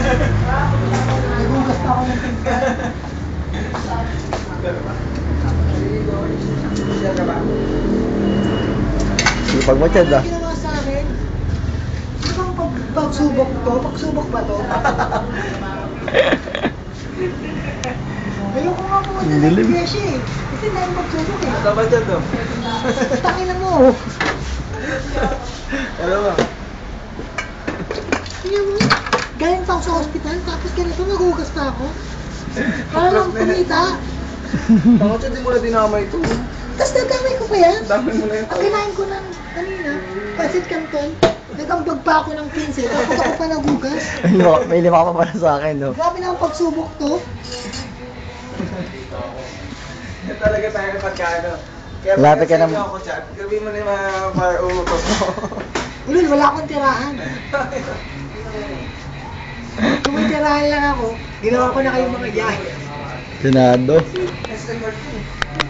Nagugas pa ako ng tingka. Sipag mo, Chad, ah. Ginawa sa akin. Di bang pagsubok to? Pagsubok ba to? Ayoko nga po na nag-beshi eh. Kasi dahil pagsubok eh. Ito ba dyan to? Tangin na mo. Ano ba? Tingnan mo. Galing pa ako sa hospital, tapos ganito nagugas pa ako. Para lang kumita. Bakit siya di mo na dinamay ito? Tapos nadamay ko pa yan. Dami mo na yung Ang kinain ko ng kanina, pancit canton. Nag-ambag pa ako ng 15, tapos ako pa nagugas. May lima ka pa para sa akin, no? Grabe na ang pagsubok to. Yan talaga tayo ng pagkano. Kaya Lapit ka pag na- ako chat, gabi mo na yung mga fire umutos mo. Ulul, wala akong tirahan. Kung may tirahan lang ako, ginawa ko na kayong mga yahay. Sinado. SM14.